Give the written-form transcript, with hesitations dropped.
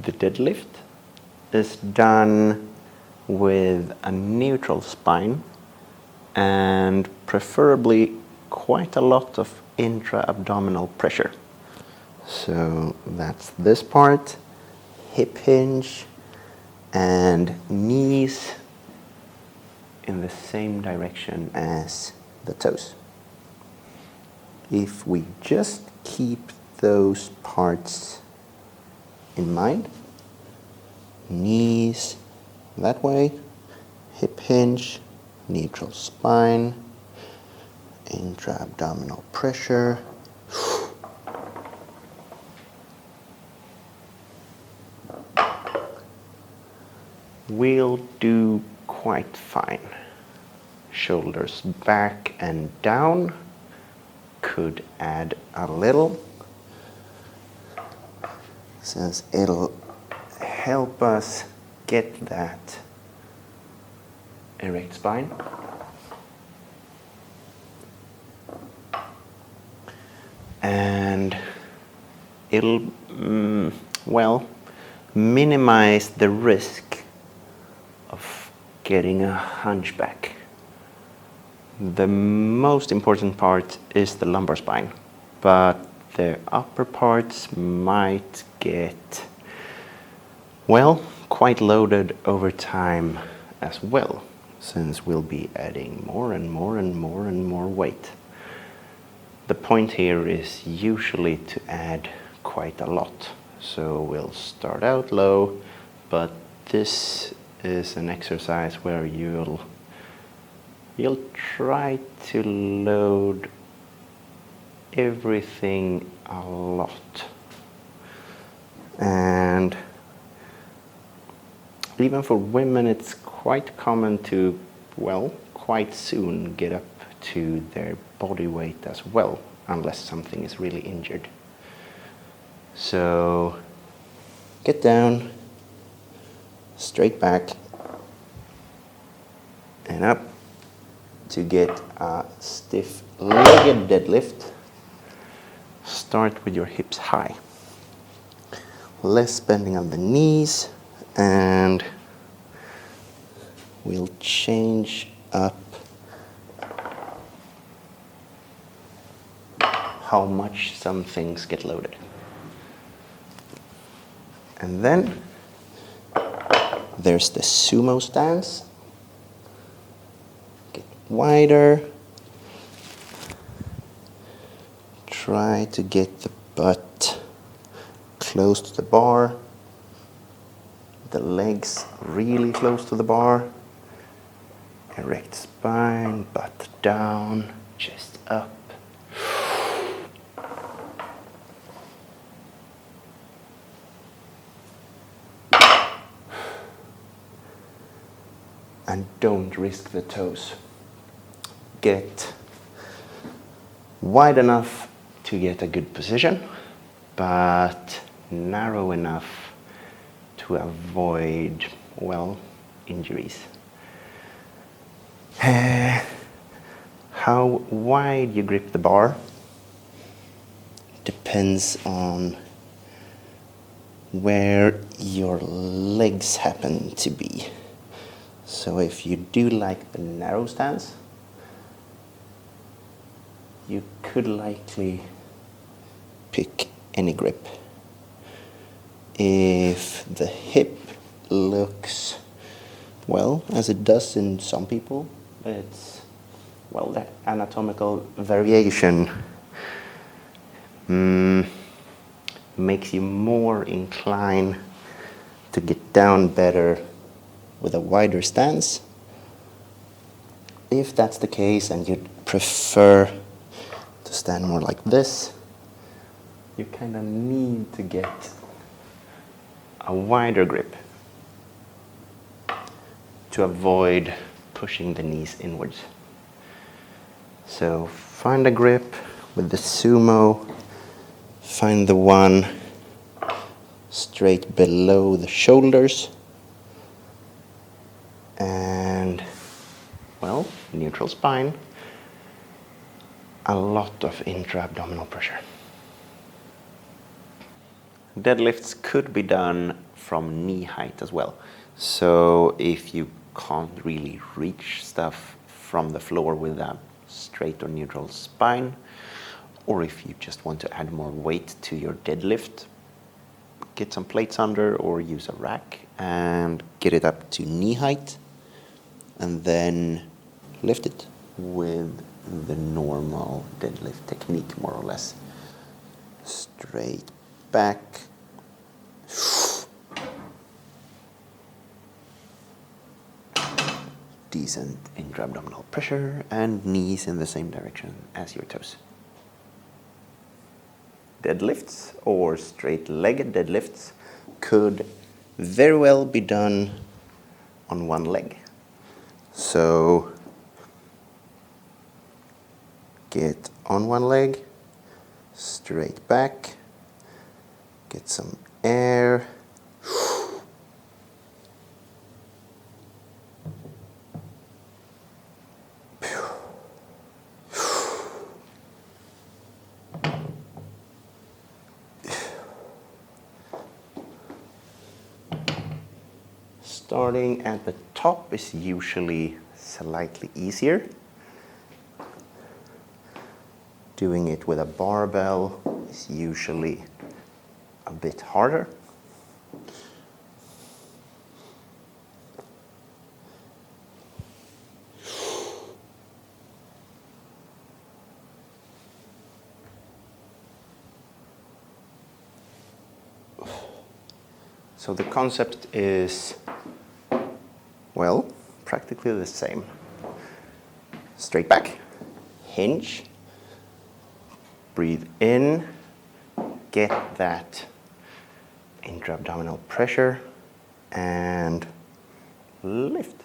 The deadlift is done with a neutral spine and preferably quite a lot of intra-abdominal pressure. So that's this part, hip hinge and knees in the same direction as the toes. If we just keep those parts in mind, knees that way, hip hinge, neutral spine, intra-abdominal pressure. We'll do quite fine. Shoulders back and down. Could add a little, since it'll help us get that erect spine. And it'll, well, minimize the risk of getting a hunchback. The most important part is the lumbar spine, but the upper parts might get, well, quite loaded over time as well, since we'll be adding more and more and more and more weight. The point here is usually to add quite a lot. So we'll start out low, but this is an exercise where you'll try to load everything a lot. And even for women, it's quite common to, well, quite soon get up to their body weight as well, unless something is really injured. So get down, straight back, and up to get a stiff-legged deadlift. Start with your hips high. Less bending on the knees, and we'll change up how much some things get loaded. And then there's the Sumo Stance. Get wider. Try to get the butt close to the bar. The legs really close to the bar. Erect spine, butt down, chest up. And don't risk the toes. Get wide enough to get a good position, but narrow enough to avoid, well, injuries. How wide you grip the bar depends on where your legs happen to be. So if you do like the narrow stance, you could likely pick any grip. If the hip looks, well, as it does in some people, it's, well, the anatomical variation makes you more inclined to get down better with a wider stance. If that's the case and you'd prefer to stand more like this, you kind of need to get a wider grip to avoid pushing the knees inwards. So find a grip with the Sumo, find the one straight below the shoulders, and, well, neutral spine, a lot of intra-abdominal pressure. Deadlifts could be done from knee height as well. So if you can't really reach stuff from the floor with a straight or neutral spine, or if you just want to add more weight to your deadlift, get some plates under or use a rack and get it up to knee height, and then lift it with the normal deadlift technique, more or less. Straight back. Decent intra-abdominal pressure and knees in the same direction as your toes. Deadlifts or straight-legged deadlifts could very well be done on one leg. So get on one leg, straight back, get some air. Starting at the top is usually slightly easier. Doing it with a barbell is usually a bit harder. So the concept is, well, practically the same. Straight back, hinge, breathe in, get that intra-abdominal pressure, and lift.